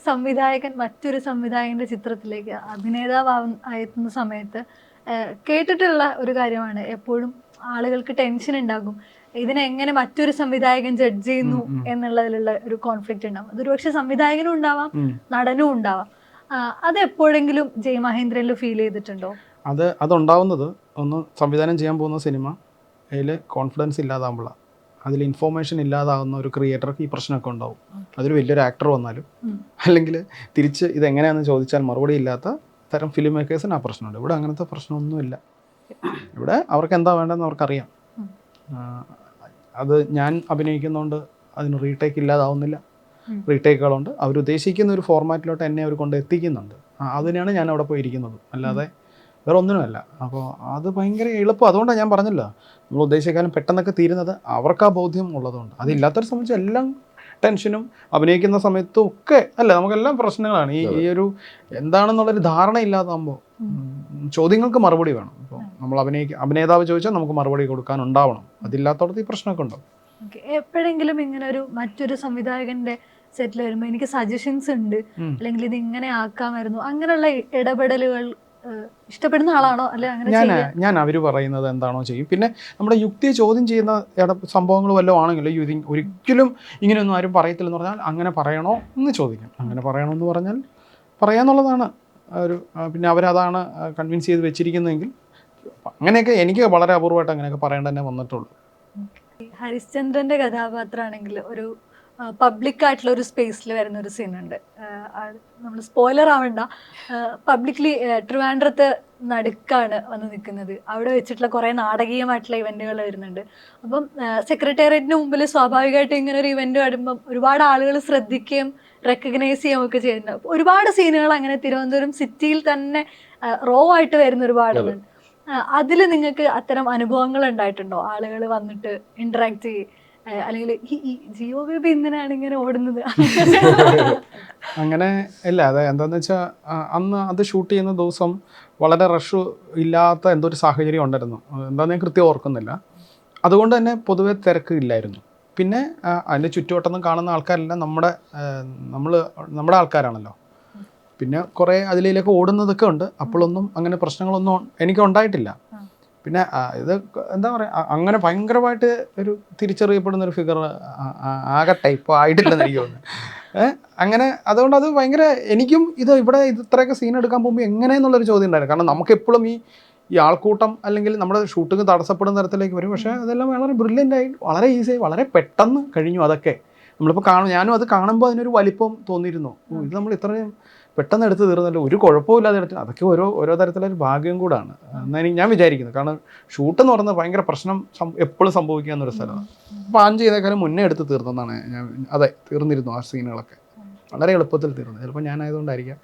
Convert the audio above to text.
സംവിധായകൻ മറ്റൊരു സംവിധായകന്റെ ചിത്രത്തിലേക്ക് അഭിനേതാവുന്ന സമയത്ത് കേട്ടിട്ടുള്ള ഒരു കാര്യമാണ്, എപ്പോഴും ആളുകൾക്ക് ടെൻഷൻ ഉണ്ടാകും, ഇതിനെങ്ങനെ മറ്റൊരു സംവിധായകൻ ജഡ്ജ് ചെയ്യുന്നു എന്നുള്ളതിലുള്ള ഒരു കോൺഫ്ലിക്റ്റ് ഉണ്ടാവും. അതൊരു പക്ഷെ സംവിധായകനും ഉണ്ടാവാം, നടനും ഉണ്ടാവാം. അത് എപ്പോഴെങ്കിലും ജയ് മഹേന്ദ്രനിൽ ഫീൽ ചെയ്തിട്ടുണ്ടോ? അതുണ്ടാവുന്നത് ഒന്ന് സംവിധാനം ചെയ്യാൻ പോകുന്ന സിനിമ അതിൽ കോൺഫിഡൻസ് ഇല്ലാതാകുമ്പോഴാണ്, അതിൽ ഇൻഫോർമേഷൻ ഇല്ലാതാകുന്ന ഒരു ക്രിയേറ്റർക്ക് ഈ പ്രശ്നമൊക്കെ ഉണ്ടാവും. അതൊരു വലിയൊരു ആക്ടർ വന്നാലും അല്ലെങ്കിൽ തിരിച്ച് ഇതെങ്ങനെയാണെന്ന് ചോദിച്ചാൽ മറുപടി ഇല്ലാത്ത തരം ഫിലിം മേക്കേഴ്സിന് ആ പ്രശ്നമുണ്ട്. ഇവിടെ അങ്ങനത്തെ പ്രശ്നമൊന്നുമില്ല. ഇവിടെ അവർക്ക് എന്താ വേണ്ടതെന്ന് അവർക്കറിയാം. അത് ഞാൻ അഭിനയിക്കുന്നതുകൊണ്ട് അതിന് റീടേക്ക് ഇല്ലാതാവുന്നില്ല. റീടേക്കുകളുണ്ട്. അവരുദ്ദേശിക്കുന്ന ഒരു ഫോർമാറ്റിലോട്ട് എന്നെ അവർ കൊണ്ട് എത്തിക്കുന്നുണ്ട്. അതിനാണ് ഞാൻ അവിടെ പോയിരിക്കുന്നത്, അല്ലാതെ വേറെ ഒന്നിനുമല്ല. അപ്പോൾ അത് ഭയങ്കര എളുപ്പം. അതുകൊണ്ടാണ് ഞാൻ പറഞ്ഞല്ലോ, നമ്മൾ ഉദ്ദേശിക്കാനും പെട്ടെന്നൊക്കെ തീരുന്നത് അവർക്ക് ആ ബോധ്യം ഉള്ളതുകൊണ്ട്. അതില്ലാത്തവരെ സംബന്ധിച്ച് എല്ലാം ടെൻഷനും അഭിനയിക്കുന്ന സമയത്തും ഒക്കെ അല്ല, നമുക്കെല്ലാം പ്രശ്നങ്ങളാണ്. ഈ ഒരു എന്താണെന്നുള്ളൊരു ധാരണ ഇല്ലാതാകുമ്പോൾ ചോദ്യങ്ങൾക്ക് മറുപടി വേണം. ഇപ്പോൾ നമ്മൾ അഭിനേതാവ് ചോദിച്ചാൽ നമുക്ക് മറുപടി കൊടുക്കാനുണ്ടാവണം. അതില്ലാത്തടത്ത് ഈ പ്രശ്നമൊക്കെ ഉണ്ടാവും. എപ്പോഴെങ്കിലും ഇങ്ങനെ ഒരു മറ്റൊരു സംവിധായകന്റെ സെറ്റിൽ വരുമ്പോൾ എനിക്ക് സജഷൻസ് ഉണ്ട്, അല്ലെങ്കിൽ ഇത് ഇങ്ങനെ ആക്കാമായിരുന്നു, അങ്ങനെയുള്ള ഇടപെടലുകൾ ഇഷ്ടപ്പെടുന്ന ആളാണോ? അല്ലെ ഞാൻ അവർ പറയുന്നത് എന്താണോ ചെയ്യും. പിന്നെ നമ്മുടെ യുക്തിയെ ചോദ്യം ചെയ്യുന്ന സംഭവങ്ങൾ വല്ലതും ആണെങ്കിലും ഒരിക്കലും ഇങ്ങനെയൊന്നും ആരും പറയത്തില്ലെന്ന് പറഞ്ഞാൽ അങ്ങനെ പറയണോ എന്ന് ചോദിക്കാം. അങ്ങനെ പറയണമെന്ന് പറഞ്ഞാൽ പറയാന്നുള്ളതാണ് ഒരു. പിന്നെ അവരതാണ് കൺവിൻസ് ചെയ്ത് വെച്ചിരിക്കുന്നതെങ്കിൽ അങ്ങനെയൊക്കെ എനിക്ക് വളരെ അപൂർവമായിട്ട് അങ്ങനെയൊക്കെ പറയേണ്ട തന്നെ വന്നിട്ടുള്ളൂ. ഹരിശ്ചന്ദ്രന്റെ കഥാപാത്രമാണെങ്കിൽ ഒരു പബ്ലിക് ആയിട്ടുള്ള ഒരു സ്പേസിൽ വരുന്ന ഒരു സീനുണ്ട്. നമ്മൾ സ്പോയിലർ ആവണ്ട, പബ്ലിക്ലി ട്രിവാൻഡ്രത്ത് നടുക്കാണ് വന്ന് നിൽക്കുന്നത്. അവിടെ വെച്ചിട്ടുള്ള കുറേ നാടകീയമായിട്ടുള്ള ഇവന്റുകൾ വരുന്നുണ്ട്. അപ്പം സെക്രട്ടേറിയറ്റിന് മുമ്പിൽ സ്വാഭാവികമായിട്ടും ഇങ്ങനെ ഒരു ഇവന്റ് വരുമ്പം ഒരുപാട് ആളുകൾ ശ്രദ്ധിക്കുകയും റെക്കഗ്നൈസ് ചെയ്യുകയും ഒക്കെ ചെയ്യുന്നുണ്ട്. ഒരുപാട് സീനുകൾ അങ്ങനെ തിരുവനന്തപുരം സിറ്റിയിൽ തന്നെ റോ ആയിട്ട് വരുന്ന ഒരുപാടുണ്ട്. അതിൽ നിങ്ങൾക്ക് അത്തരം അനുഭവങ്ങൾ ഉണ്ടായിട്ടുണ്ടോ? ആളുകൾ വന്നിട്ട് ഇന്ററാക്ട് ചെയ്യും, അല്ലെങ്കിൽ ഈ ജിയോ ബേബി എന്തിനാണ് ഇങ്ങനെ ഓടുന്നത്? അങ്ങനെ ഇല്ല. അത് എന്താണെന്ന് വെച്ചാൽ അന്ന് അത് ഷൂട്ട് ചെയ്യുന്ന ദിവസം വളരെ റഷ് ഇല്ലാത്ത എന്തോ ഒരു സാഹചര്യം ഉണ്ടായിരുന്നു. എന്താണെന്ന് ഞാൻ കൃത്യം ഓർക്കുന്നില്ല. അതുകൊണ്ട് തന്നെ പൊതുവെ തിരക്ക് ഇല്ലായിരുന്നു. പിന്നെ അതിൻ്റെ ചുറ്റുവട്ടം കാണുന്ന ആൾക്കാരെല്ലാം നമ്മുടെ ആൾക്കാരാണല്ലോ. പിന്നെ കുറേ അതിലേക്ക് ഓടുന്നതൊക്കെ ഉണ്ട്. അപ്പോഴൊന്നും അങ്ങനെ പ്രശ്നങ്ങളൊന്നും എനിക്ക് ഉണ്ടായിട്ടില്ല. പിന്നെ ഇത് എന്താ പറയുക, അങ്ങനെ ഭയങ്കരമായിട്ട് ഒരു തിരിച്ചറിയപ്പെടുന്നൊരു ഫിഗർ ആകെ ടൈപ്പ് ആയിട്ടില്ലെന്ന് എനിക്ക് തോന്നുന്നു. അങ്ങനെ അതുകൊണ്ട് അത് ഭയങ്കര എനിക്കും ഇവിടെ ഇത്രയൊക്കെ സീൻ എടുക്കാൻ പോകുമ്പോൾ എങ്ങനെയെന്നുള്ളൊരു ചോദ്യം ഉണ്ടായിരുന്നു. കാരണം നമുക്കെപ്പോഴും ഈ ആൾക്കൂട്ടം അല്ലെങ്കിൽ നമ്മുടെ ഷൂട്ടിങ് തടസ്സപ്പെടുന്ന തരത്തിലേക്ക് വരും. പക്ഷേ അതെല്ലാം വളരെ ബ്രില്യൻ്റായി, വളരെ ഈസിയായി, വളരെ പെട്ടെന്ന് കഴിഞ്ഞു. അതൊക്കെ നമ്മളിപ്പോൾ ഞാനും അത് കാണുമ്പോൾ അതിനൊരു വലിപ്പം തോന്നിയിരുന്നു. ഇത് നമ്മൾ ഇത്രയും പെട്ടെന്ന് എടുത്ത് തീർന്നല്ലോ, ഒരു കുഴപ്പമില്ലാതെ എടുത്ത്. അതൊക്കെ ഓരോ തരത്തിലൊരു ഭാഗ്യം കൂടാണ് എന്നാണ് ഞാൻ വിചാരിക്കുന്നത്. കാരണം ഷൂട്ട് എന്ന് പറയുന്നത് ഭയങ്കര പ്രശ്നം എപ്പോഴും സംഭവിക്കാവുന്നൊരു സ്ഥലമാണ്. പ്ലാൻ ചെയ്തേക്കാളും മുന്നേ എടുത്ത് തീർന്നെന്നാണ് തീർന്നിരുന്നു. ആ സീനുകളൊക്കെ വളരെ എളുപ്പത്തിൽ തീർന്നു. ചിലപ്പോൾ ഞാനായതുകൊണ്ടായിരിക്കാം.